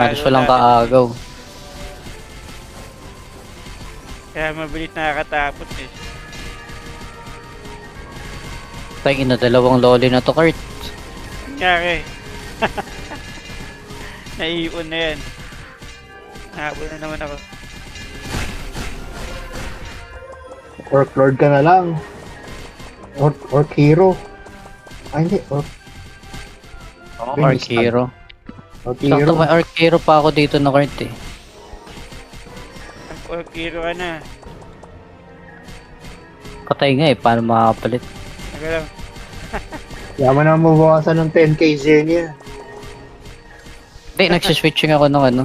Halos walang kaagaw. Kaya mabilis nakakatapos eh. Tayo na dalawang loli na to, Kurt. Nangyari. Naiipon na yan. Nahabol na naman ako. Orc Lord ka na lang. Orc Hero. Ay, hindi. Orc Archero. Orc Sakto Hero. may Archero pa ako dito na Kurt eh. Ang orkiro ka na. Patay nga eh, paano makakapalit? Taga lang. Yaman na mabawasan ng 10k Zenia. Hindi, nagsiswitching ako ng ano.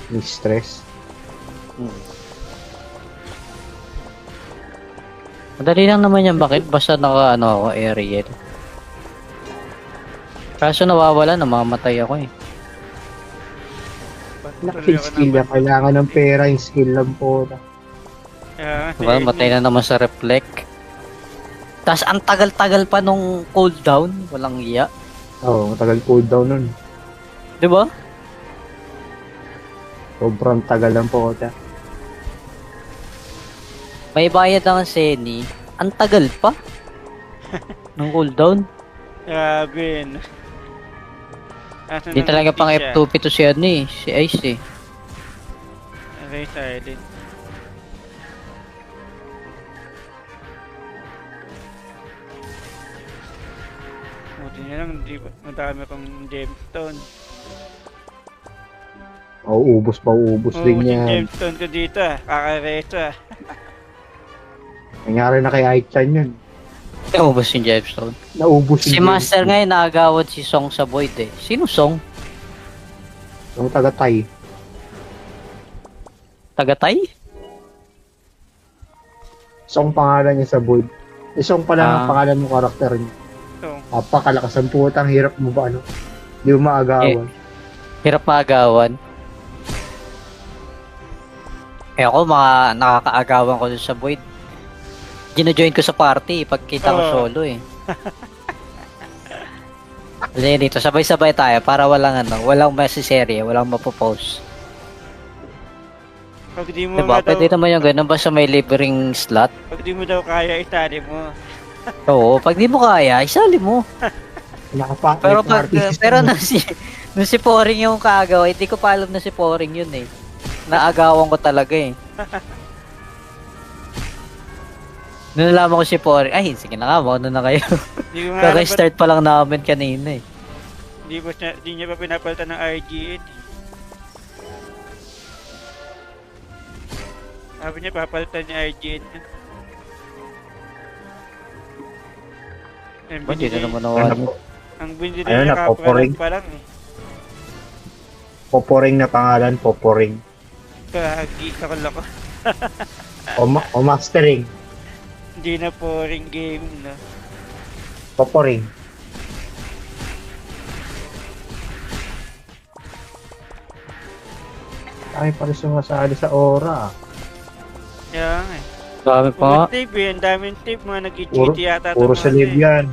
Mistress. Madali lang naman yan, bakit? Basta naka ano ako, Ariel. Kaso nawawala, namamatay ako eh. Nakapid skill niya. Kailangan ng pera yung skill lang po. Diba, matay na naman sa reflect. Tapos ang tagal-tagal pa nung cooldown, walang iya. Oo, matagal cooldown nun. Diba? Sobrang tagal lang po. May bayad ang Seni. Ang tagal pa. Nung cooldown. Grabe. Hindi talaga pang F2P to si ano eh. Si Ice eh. Okay, silent. Buti na lang, di ba? Madami kong gemstone. Uubos pa, uubos din Yung yan. gemstone ko dito ah. Kakareso ah. Nangyari na kay Aichan yun. Naubos yung Gemstone. Naubos Si yung Master ngayon nakagawad si Song sa Void eh. Sino Song? Yung taga-Tay. Tagatay? Song pangalan niya sa Void. Song pala ang pangalan ng karakter niya. So, Napakalakas ang putang, hirap mo ba ano? Di mo maagawan. Hirap maagawan. Eh ako mga nakakaagawan ko dun sa Void. Gina-join ko sa party pagkita ko solo eh. Hindi dito, sabay-sabay tayo para walang masiserye, walang mapopost. pag di mo Diba? nga daw, Pwede naman yung ganun basta may libreng slot. pag di mo daw kaya, itali mo. Oo, pag di mo kaya, isali mo. Pero nung si Poring yung kaagaw, hindi ko pa alam na si Poring yun eh. Naagawan ko talaga eh. Nung nalaman ko si Poring, ay sige na nga, mauna na kayo. Di ko nga alam ba't- Kaka-start pa lang namin kanina eh. di niya pa pinapalitan ng RGN. Sabi niya papalitan niya RGN. Ang Hindi na binili, naman nawan. ang binili Ayun niya na, Poporing. pa lang eh. Poporing na pangalan, Poporing. Kagi, lako. O Mastering. Hindi na Poring game na. Poporing. Ay, pala sumasali sa Aura. Kaya nga eh. Dami pa nga. Puro tape eh, ang daming tape, mga nag-cheat Puro, yata. puro sa live yan.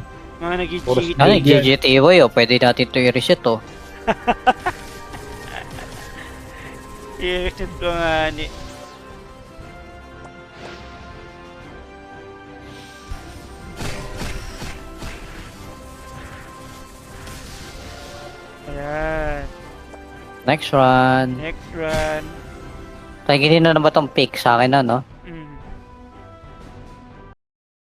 Mga Puro nag-cheat. sa- Ano, GGTY oh, pwede natin ito i-reset oh. I-reset ko nga ni. Ayan. Next run. Next run. Taginin na naman tong pick sa akin na no?